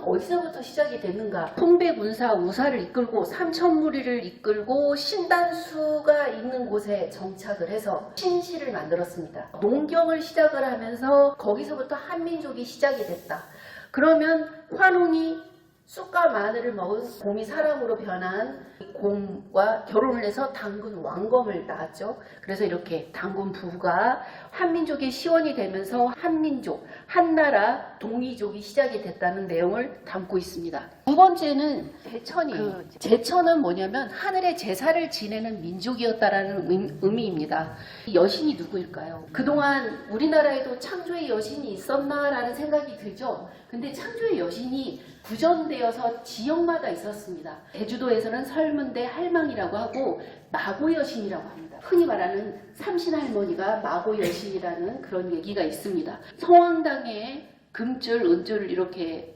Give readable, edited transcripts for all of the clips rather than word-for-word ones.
어디서부터 시작이 됐는가? 풍배군사 우사를 이끌고 삼천무리를 이끌고 신단수가 있는 곳에 정착을 해서 신시를 만들었습니다. 농경을 시작을 하면서 거기서부터 한민족이 시작이 됐다. 그러면 환웅이 쑥과 마늘을 먹은 곰이 사람으로 변한 곰과 결혼을 해서 당군 왕검을 낳았죠. 그래서 이렇게 당군 부부가 한민족의 시원이 되면서 한민족, 한나라, 동이족이 시작이 됐다는 내용을 담고 있습니다. 두 번째는 제천이에요. 제천은 뭐냐면 하늘의 제사를 지내는 민족이었다라는 의미입니다. 여신이 누구일까요? 그동안 우리나라에도 창조의 여신이 있었나라는 생각이 들죠. 근데 창조의 여신이 구전되어서 지역마다 있었습니다. 제주도에서는 설문대 할망이라고 하고 마고여신이라고 합니다. 흔히 말하는 삼신할머니가 마고여신이라는 그런 얘기가 있습니다. 성황당에 금줄, 은줄을 이렇게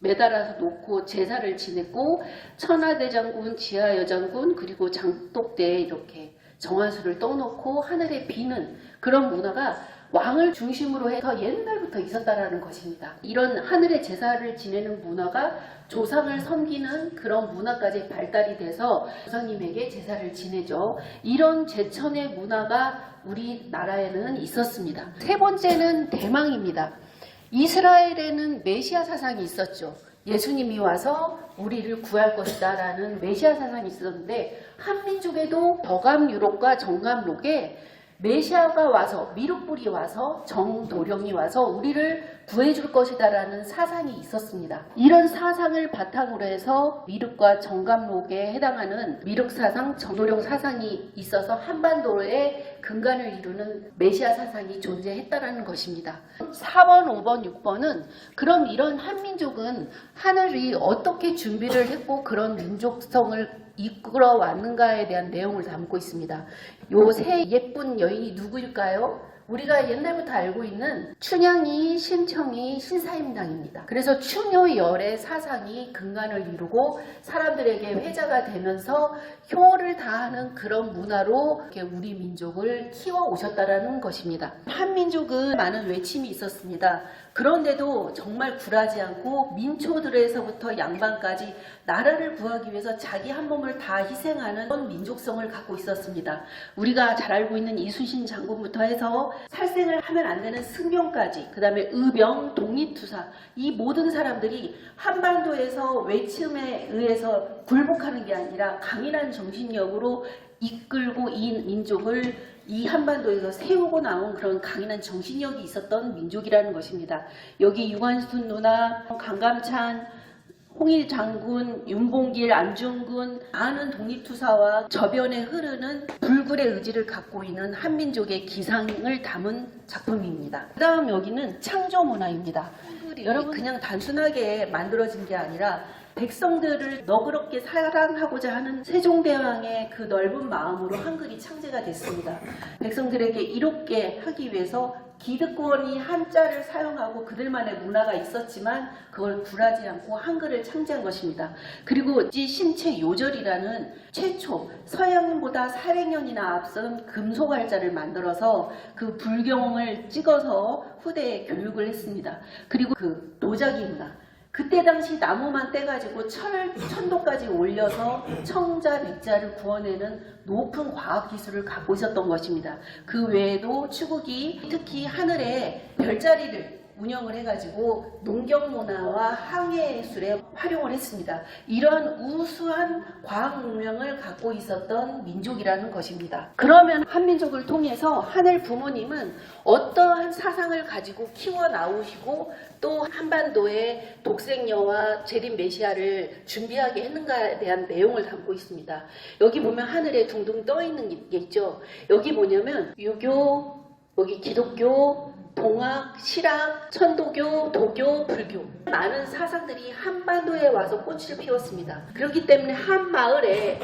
매달아서 놓고 제사를 지냈고 천하대장군, 지하여장군 그리고 장독대에 이렇게 정화수를 떠놓고 하늘에 비는 그런 문화가 왕을 중심으로 해서 옛날부터 있었다라는 것입니다. 이런 하늘의 제사를 지내는 문화가 조상을 섬기는 그런 문화까지 발달이 돼서 조상님에게 제사를 지내죠. 이런 제천의 문화가 우리나라에는 있었습니다. 세 번째는 대망입니다. 이스라엘에는 메시아 사상이 있었죠. 예수님이 와서 우리를 구할 것이다 라는 메시아 사상이 있었는데 한민족에도 더감유록과 정감록에 메시아가 와서 미륵불이 와서 정도령이 와서 우리를 구해줄 것이다 라는 사상이 있었습니다. 이런 사상을 바탕으로 해서 미륵과 정감록에 해당하는 미륵사상, 정도령 사상이 있어서 한반도에 근간을 이루는 메시아 사상이 존재했다라는 것입니다. 4번, 5번, 6번은 그럼 이런 한민족은 하늘이 어떻게 준비를 했고 그런 민족성을 이끌어 왔는가에 대한 내용을 담고 있습니다. 요 세 예쁜 여인이 누구일까요? 우리가 옛날부터 알고 있는 춘향이, 신청이, 신사임당입니다. 그래서 추녀열의 사상이 근간을 이루고 사람들에게 회자가 되면서 효를 다하는 그런 문화로 우리 민족을 키워오셨다라는 것입니다. 한민족은 많은 외침이 있었습니다. 그런데도 정말 굴하지 않고 민초들에서부터 양반까지 나라를 구하기 위해서 자기 한 몸을 다 희생하는 그런 민족성을 갖고 있었습니다. 우리가 잘 알고 있는 이순신 장군부터 해서 살생을 하면 안 되는 승병까지, 그 다음에 의병, 독립투사, 이 모든 사람들이 한반도에서 외침에 의해서 굴복하는 게 아니라 강인한 정신력으로 이끌고 이 민족을 이 한반도에서 세우고 나온 그런 강인한 정신력이 있었던 민족이라는 것입니다. 여기 유관순 누나, 강감찬, 홍일 장군, 윤봉길, 안중근, 많은 독립투사와 저변에 흐르는 불굴의 의지를 갖고 있는 한민족의 기상을 담은 작품입니다. 그 다음 여기는 창조문화입니다. 여러분 그냥 단순하게 만들어진 게 아니라 백성들을 너그럽게 사랑하고자 하는 세종대왕의 그 넓은 마음으로 한글이 창제가 됐습니다. 백성들에게 이롭게 하기 위해서 기득권이 한자를 사용하고 그들만의 문화가 있었지만 그걸 굴하지 않고 한글을 창제한 것입니다. 그리고 신체 요절이라는 최초 서양보다 400년이나 앞선 금속활자를 만들어서 그 불경을 찍어서 후대에 교육을 했습니다. 그리고 그 도자기 문화, 그때 당시 나무만 떼가지고 천도까지 올려서 청자, 백자를 구워내는 높은 과학기술을 갖고 있었던 것입니다. 그 외에도 추국이 특히 하늘에 별자리를 운영을 해가지고 농경문화와 항해술에 활용을 했습니다. 이런 우수한 과학 문명을 갖고 있었던 민족이라는 것입니다. 그러면 한민족을 통해서 하늘 부모님은 어떠한 사상을 가지고 키워 나오시고 또 한반도에 독생녀와 재림 메시아를 준비하게 했는가에 대한 내용을 담고 있습니다. 여기 보면 하늘에 둥둥 떠 있는 게 있죠. 여기 뭐냐면 유교, 여기 기독교, 동학, 실학, 천도교, 도교, 불교 많은 사상들이 한반도에 와서 꽃을 피웠습니다. 그렇기 때문에 한 마을에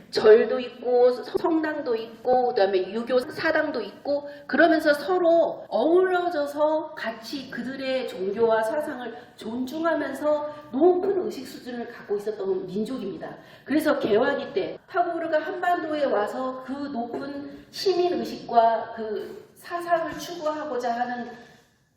절도 있고 성당도 있고 그다음에 유교 사당도 있고 그러면서 서로 어우러져서 같이 그들의 종교와 사상을 존중하면서 높은 의식 수준을 갖고 있었던 민족입니다. 그래서 개화기 때 파고르가 한반도에 와서 그 높은 시민 의식과 그 사상을 추구하고자 하는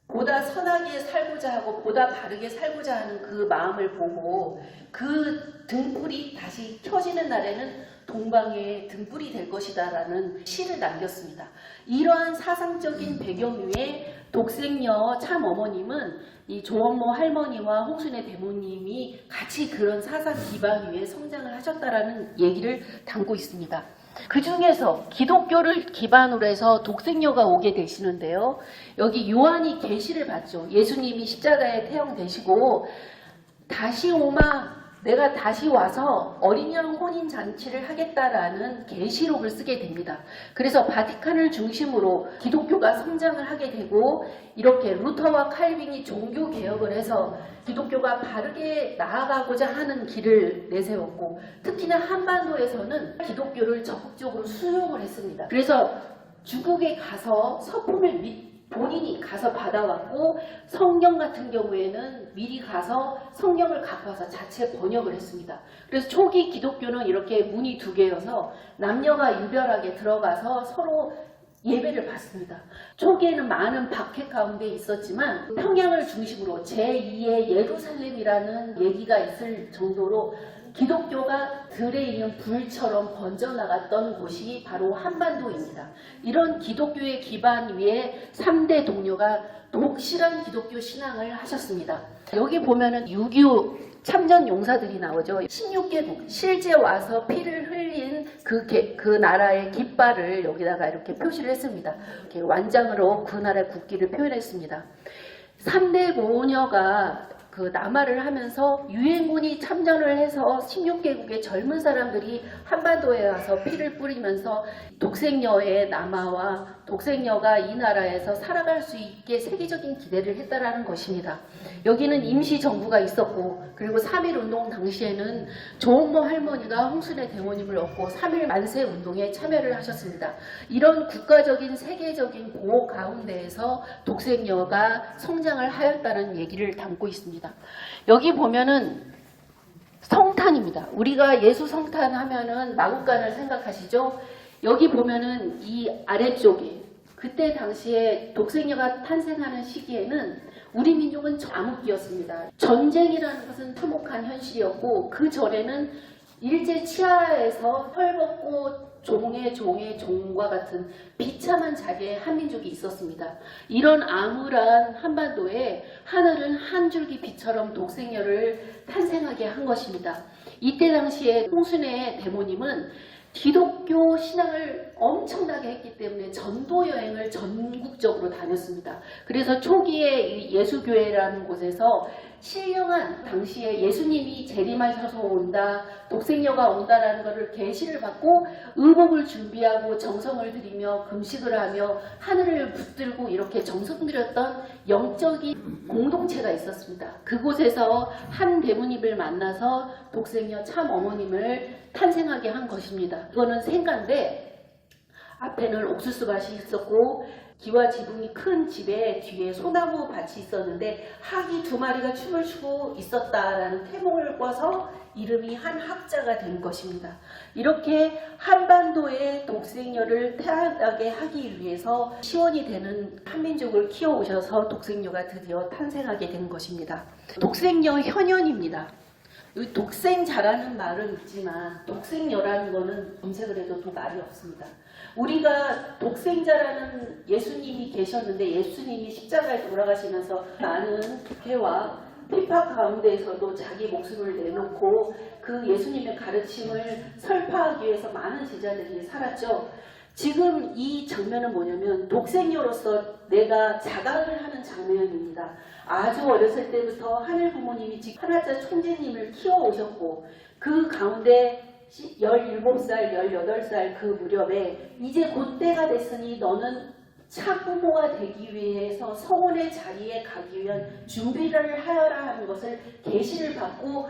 보다 선하게 살고자 하고 보다 바르게 살고자 하는 그 마음을 보고 그 등불이 다시 켜지는 날에는 동방의 등불이 될 것이다 라는 시를 남겼습니다. 이러한 사상적인 배경 위에 독생녀 참어머님은 이 조원모 할머니와 홍순애 대모님이 같이 그런 사상 기반 위에 성장을 하셨다라는 얘기를 담고 있습니다. 그 중에서 기독교를 기반으로 해서 독생녀가 오게 되시는데요. 여기 요한이 계시를 받죠. 예수님이 십자가에 태형되시고 다시 오마 내가 다시 와서 어린 양 혼인 잔치를 하겠다라는 계시록을 쓰게 됩니다. 그래서 바티칸을 중심으로 기독교가 성장을 하게 되고 이렇게 루터와 칼빈이 종교 개혁을 해서 기독교가 바르게 나아가고자 하는 길을 내세웠고 특히나 한반도에서는 기독교를 적극적으로 수용을 했습니다. 그래서 중국에 가서 서품을 본인이 가서 받아왔고 성경 같은 경우에는 미리 가서 성경을 갖고 와서 자체 번역을 했습니다. 그래서 초기 기독교는 이렇게 문이 두 개여서 남녀가 유별하게 들어가서 서로 예배를 받습니다. 초기에는 많은 박해 가운데 있었지만 평양을 중심으로 제2의 예루살렘이라는 얘기가 있을 정도로 기독교가 들에 있는 불처럼 번져나갔던 곳이 바로 한반도입니다. 이런 기독교의 기반 위에 3대 동료가 독실한 기독교 신앙을 하셨습니다. 여기 보면은 6.25 참전 용사들이 나오죠. 16개국 실제 와서 피를 흘린 그 나라의 깃발을 여기다가 이렇게 표시를 했습니다. 이렇게 완장으로 그 나라의 국기를 표현했습니다. 3대 모녀가 그 남하를 하면서 유엔군이 참전을 해서 16개국의 젊은 사람들이 한반도에 와서 피를 뿌리면서 독생녀의 남하와 독생녀가 이 나라에서 살아갈 수 있게 세계적인 기대를 했다라는 것입니다. 여기는 임시정부가 있었고 그리고 3.1운동 당시에는 조홍모 할머니가 홍순애 대모님을 얻고 3.1 만세운동에 참여를 하셨습니다. 이런 국가적인 세계적인 보호 가운데에서 독생녀가 성장을 하였다는 얘기를 담고 있습니다. 여기 보면은 성탄입니다. 우리가 예수 성탄 하면은 마국간을 생각하시죠? 여기 보면은 이 아래쪽에 그때 당시에 독생녀가 탄생하는 시기에는 우리 민족은 암흑기였습니다. 전쟁이라는 것은 참혹한 현실이었고 그 전에는 일제 치하에서 헐벗고 종의 종과 같은 비참한 자기의 한민족이 있었습니다. 이런 암울한 한반도에 하늘은 한 줄기 빛처럼 독생녀를 탄생하게 한 것입니다. 이때 당시에 홍순애 대모님은 기독교 신앙을 엄청나게 했기 때문에 전도 여행을 전국적으로 다녔습니다. 그래서 초기에 예수교회라는 곳에서 신령한 당시에 예수님이 재림하셔서 온다, 독생녀가 온다라는 것을 계시를 받고 의복을 준비하고 정성을 들이며 금식을 하며 하늘을 붙들고 이렇게 정성 들였던 영적인 공동체가 있었습니다. 그곳에서 한 대모님을 만나서 독생녀 참 어머님을 탄생하게 한 것입니다. 이거는 생가인데 앞에는 옥수수밭이 있었고 기와 지붕이 큰 집에 뒤에 소나무 밭이 있었는데 학이 2마리가 춤을 추고 있었다라는 태몽을 꿔서 이름이 한학자가 된 것입니다. 이렇게 한반도의 독생녀를 태어나게 하기 위해서 시원이 되는 한민족을 키워오셔서 독생녀가 드디어 탄생하게 된 것입니다. 독생녀 현현입니다. 독생자라는 말은 있지만 독생녀라는 거는 검색을 해도 또 말이 없습니다. 우리가 독생자라는 예수님이 계셨는데 예수님이 십자가에 돌아가시면서 많은 피해와 핍박 가운데에서도 자기 목숨을 내놓고 그 예수님의 가르침을 설파하기 위해서 많은 제자들이 살았죠. 지금 이 장면은 뭐냐면 독생녀로서 내가 자각을 하는 장면입니다. 아주 어렸을 때부터 하늘 부모님이 하나자 총재님을 키워오셨고 그 가운데 17살, 18살 그 무렵에 이제 곧 때가 됐으니 너는 참부모가 되기 위해서 성혼의 자리에 가기 위한 준비를 하여라 하는 것을 계시를 받고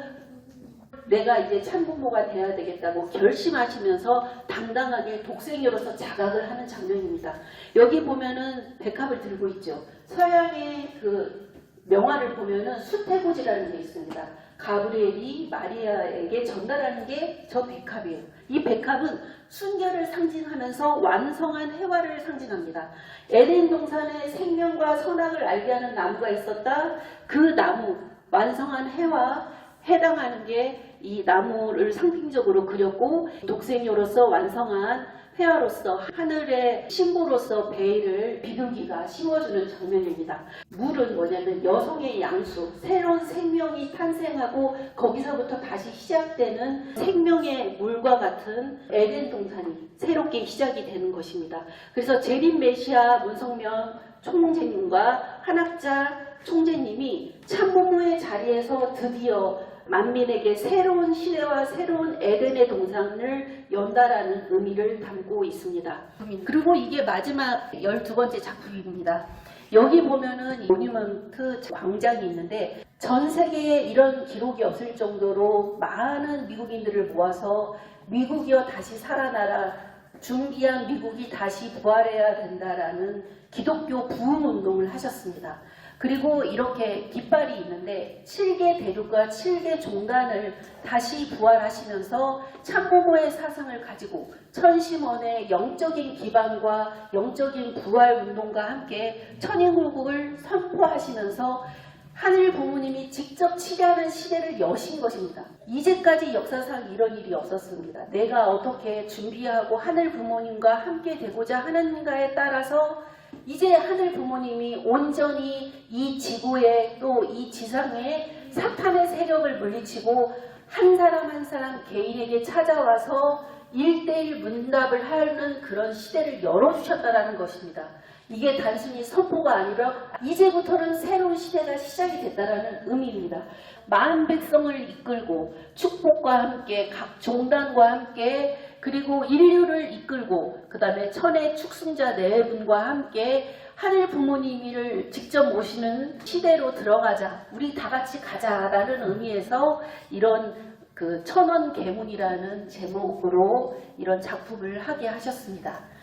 내가 이제 참부모가 돼야 되겠다고 결심하시면서 당당하게 독생녀로서 자각을 하는 장면입니다. 여기 보면은 백합을 들고 있죠. 서양의 그 명화를 보면은 수태고지라는 게 있습니다. 가브리엘이 마리아에게 전달하는 게 저 백합이에요. 이 백합은 순결을 상징하면서 완성한 해화를 상징합니다. 에덴 동산에 생명과 선악을 알게 하는 나무가 있었다. 그 나무, 완성한 해화, 해당하는 게 이 나무를 상징적으로 그렸고, 독생녀로서 완성한 회화로서 하늘의 신부로서 베일을 비둘기가 심어주는 장면입니다. 물은 뭐냐면 여성의 양수, 새로운 생명이 탄생하고 거기서부터 다시 시작되는 생명의 물과 같은 에덴 동산이 새롭게 시작이 되는 것입니다. 그래서 제린 메시아 문성명 총재님과 한학자 총재님이 참부모의 자리에서 드디어 만민에게 새로운 시대와 새로운 에덴의 동산을 연다라는 의미를 담고 있습니다. 그리고 이게 마지막 12번째 작품입니다. 여기 보면은 모뉴먼트 광장이 있는데 전 세계에 이런 기록이 없을 정도로 많은 미국인들을 모아서 미국이여 다시 살아나라, 준비한 미국이 다시 부활해야 된다라는 기독교 부흥 운동을 하셨습니다. 그리고 이렇게 깃발이 있는데 7개 대륙과 7개 종단을 다시 부활하시면서 참부모의 사상을 가지고 천심원의 영적인 기반과 영적인 부활 운동과 함께 천인국을 선포하시면서 하늘 부모님이 직접 치료하는 시대를 여신 것입니다. 이제까지 역사상 이런 일이 없었습니다. 내가 어떻게 준비하고 하늘 부모님과 함께 되고자 하는가에 따라서 이제 하늘 부모님이 온전히 이 지구에 또 이 지상에 사탄의 세력을 물리치고 한 사람 한 사람 개인에게 찾아와서 1:1 문답을 하는 그런 시대를 열어주셨다는 것입니다. 이게 단순히 선포가 아니라 이제부터는 새로운 시대가 시작이 됐다는 의미입니다. 만 백성을 이끌고 축복과 함께 각 종단과 함께 그리고 인류를 이끌고 그 다음에 천의 축승자 네 분과 함께 하늘 부모님을 직접 모시는 시대로 들어가자, 우리 다 같이 가자라는 의미에서 이런 그 천원 계문이라는 제목으로 이런 작품을 하게 하셨습니다.